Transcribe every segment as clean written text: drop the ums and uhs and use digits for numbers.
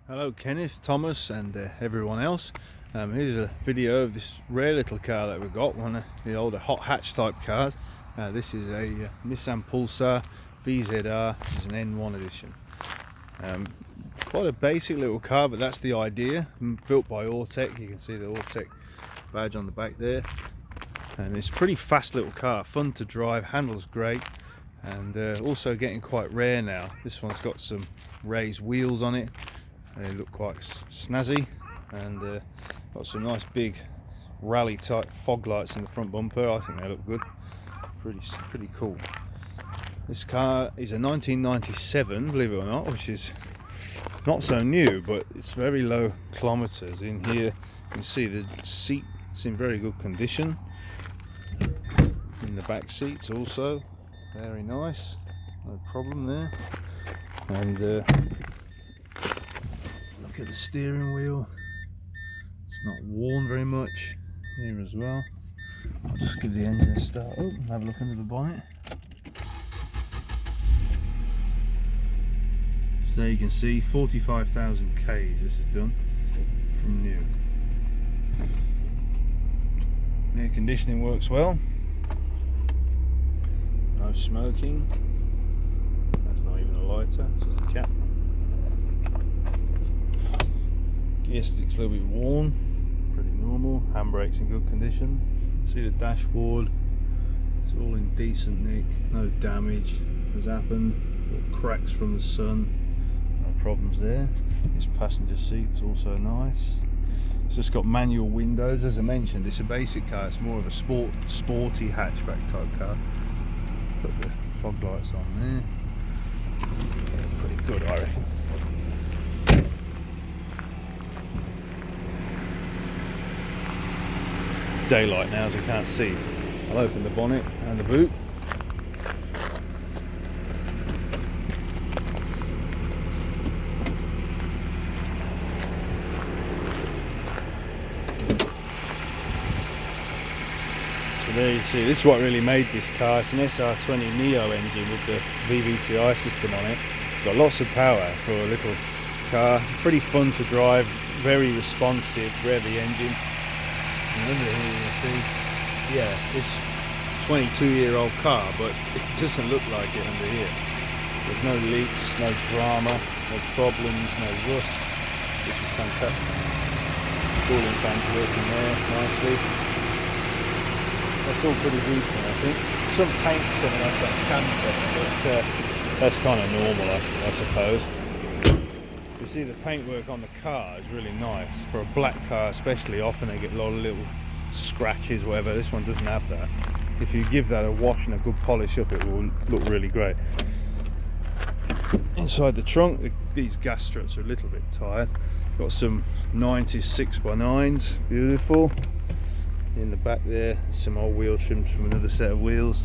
Hello Kenneth, Thomas and everyone else. Here's a video of this rare little car that we've got, one of the older hot hatch type cars. This is a Nissan Pulsar VZR. This is an N1 edition. Quite a basic little car, but that's the idea. Built by Autek. You can see the Autek badge on the back there. And it's a pretty fast little car, fun to drive, handles great, and also getting quite rare now. This one's got some raised wheels on it. They look quite snazzy, and got some nice big rally type fog lights in the front bumper. I think they look good. Pretty cool. This car is a 1997, believe it or not, which is not so new, but it's very low kilometers. In here you can see the seat's in very good condition. In the back seats also very nice, no problem there. And look at the steering wheel, it's not worn very much here as well. I'll just give the engine a start up and have a look under the bonnet. So there you can see 45,000 Ks this is done from new. The air conditioning works well, no smoking, that's not even a lighter, it's just a cap. Gear stick's a little bit worn, pretty normal. Handbrake's in good condition. See the dashboard, it's all in decent nick, no damage has happened, or cracks from the sun, no problems there. This passenger seat's also nice. It's just got manual windows. As I mentioned, it's a basic car, it's more of a sporty hatchback type car. Put the fog lights on there. Pretty good, I reckon. Daylight now, as you can't see. I'll open the bonnet and the boot. So there you see, this is what really made this car. It's an SR20 Neo engine with the VVTi system on it. It's got lots of power for a little car. Pretty fun to drive, very responsive, revvy engine. And under here you can see, yeah, this 22-year-old car, but it doesn't look like it under here. There's no leaks, no drama, no problems, no rust, which is fantastic. Cooling fans working there nicely. That's all pretty decent, I think. Some paint's coming off that camper, but that's kind of normal, I suppose. You see the paintwork on the car is really nice. For a black car especially, often they get a lot of little scratches, whatever. This one doesn't have that. If you give that a wash and a good polish up, it will look really great. Inside the trunk, these gas struts are a little bit tired. Got some 90s 6x9s, beautiful. In the back there, some old wheel trims from another set of wheels.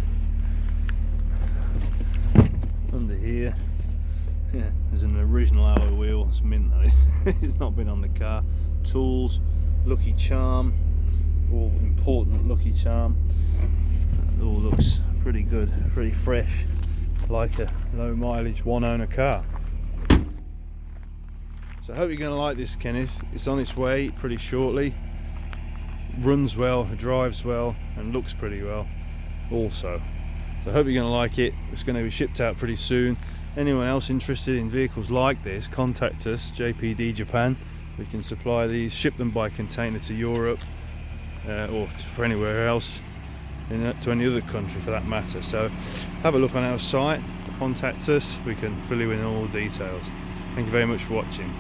Under here, yeah, there's an original alloy wheel. It's mint though. It's not been on the car. Tools, Lucky Charm, all important Lucky Charm. It all looks pretty good, pretty fresh, like a low mileage one owner car. So I hope you're going to like this, Kenneth. It's on its way pretty shortly. Runs well, drives well, and looks pretty well also. So I hope you're going to like it. It's going to be shipped out pretty soon. Anyone else interested in vehicles like this, contact us, JPD Japan. We can supply these, ship them by container to Europe, or for anywhere else, to any other country for that matter. So have a look on our site, contact us, we can fill you in all the details. Thank you very much for watching.